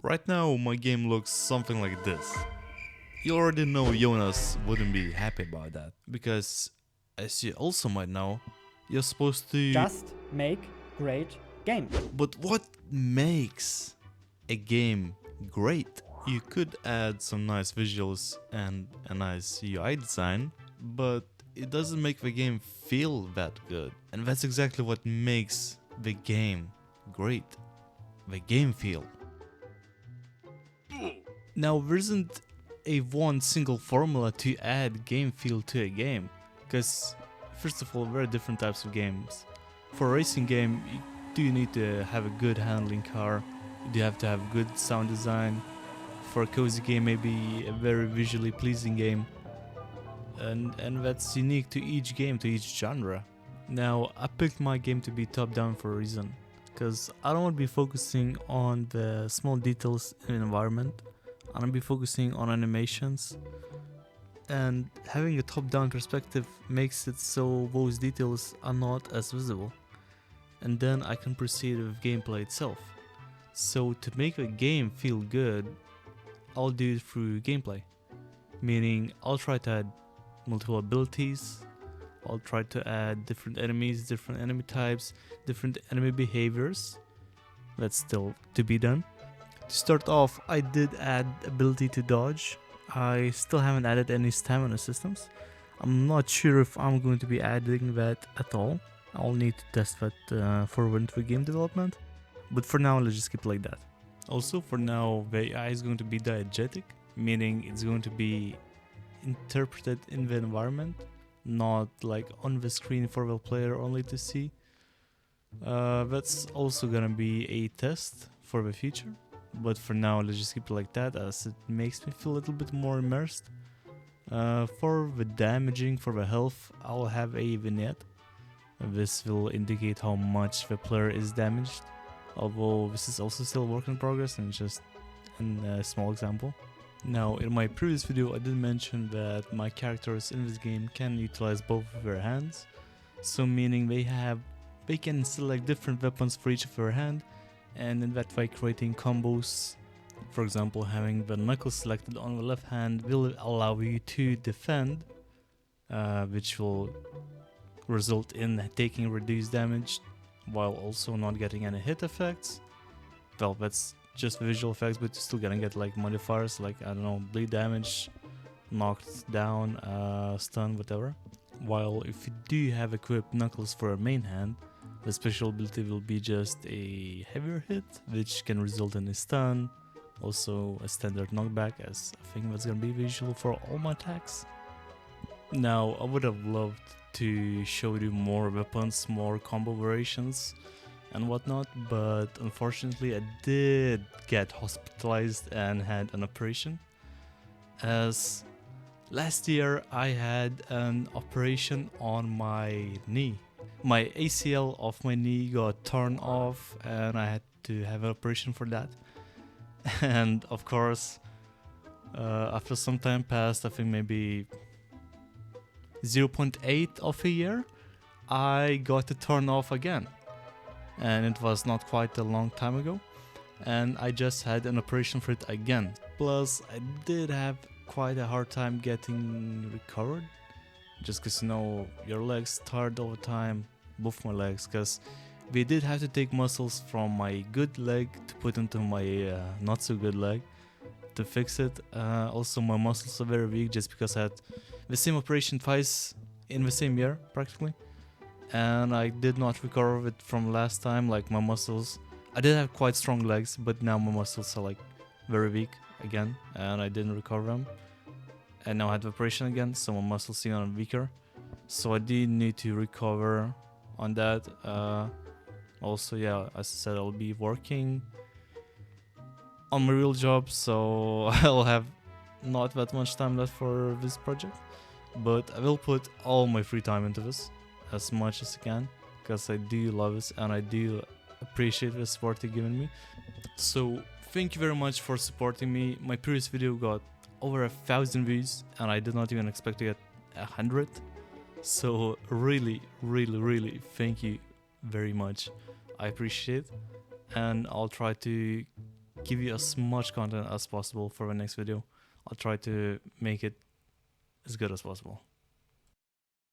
Right now, my game looks something like this. You already know Jonas wouldn't be happy about that, because, as you also might know, you're supposed to... Just make great games. But what makes a game great? You could add some nice visuals and a nice UI design, but it doesn't make the game feel that good. And that's exactly what makes the game great. The game feel. Now, there isn't a one single formula to add game feel to a game, because first of all, there are different types of games. For a racing game, you do need to have a good handling car, you do have to have good sound design. For a cozy game, maybe a very visually pleasing game, and that's unique to each game, to each genre. Now, I picked my game to be top down for a reason, because I don't want to be focusing on the small details in the environment. I'm gonna be focusing on animations, and having a top-down perspective makes it so those details are not as visible, and then I can proceed with gameplay itself. So to make a game feel good, I'll do it through gameplay, meaning I'll try to add multiple abilities, I'll try to add different enemies, different enemy types, different enemy behaviors. That's still to be done. To start off, I did add ability to dodge. I still haven't added any stamina systems. I'm not sure if I'm going to be adding that at all. I'll need to test that forward into the game development. But for now, let's just keep it like that. Also, for now, the AI is going to be diegetic, meaning it's going to be interpreted in the environment, not like on the screen for the player only to see. That's also gonna be a test for the future. But for now, let's just keep it like that, as it makes me feel a little bit more immersed. For the damaging, for the health, I'll have a vignette. This will indicate how much the player is damaged, although this is also still a work in progress and just a small example. Now, in my previous video, I did mention that my characters in this game can utilize both of their hands, so meaning they can select different weapons for each of their hand, and in that way creating combos. For example, having the knuckle selected on the left hand will allow you to defend, which will result in taking reduced damage while also not getting any hit effects. Well, that's just visual effects, but you're still gonna get like modifiers like, I don't know, bleed damage, knocked down, stun, whatever. While if you do have equipped knuckles for a main hand, the special ability will be just a heavier hit, which can result in a stun, also a standard knockback, as I think that's gonna be visual for all my attacks. Now, I would have loved to show you more weapons, more combo variations and whatnot, but unfortunately I did get hospitalized and had an operation, as last year I had an operation on my knee. My ACL of my knee got torn off and I had to have an operation for that. And of course, after some time passed, I think maybe 0.8 of a year, I got it torn off again. And it was not quite a long time ago. And I just had an operation for it again. Plus, I did have quite a hard time getting recovered. Just because, you know, your legs tired all the time, both my legs, because we did have to take muscles from my good leg to put into my not so good leg to fix it. Also, my muscles are very weak just because I had the same operation twice in the same year, practically. And I did not recover it from last time, like my muscles. I did have quite strong legs, but now my muscles are like very weak again, and I didn't recover them. And now I had the operation again, so my muscles seem weaker. So I did need to recover on that. Also, yeah, as I said, I'll be working on my real job, so I'll have not that much time left for this project. But I will put all my free time into this, as much as I can, because I do love this and I do appreciate the support you've given me. So thank you very much for supporting me. My previous video got over 1,000 views and I did not even expect to get 100. So really thank you very much. I appreciate it, and I'll try to give you as much content as possible for the next video. I'll try to make it as good as possible.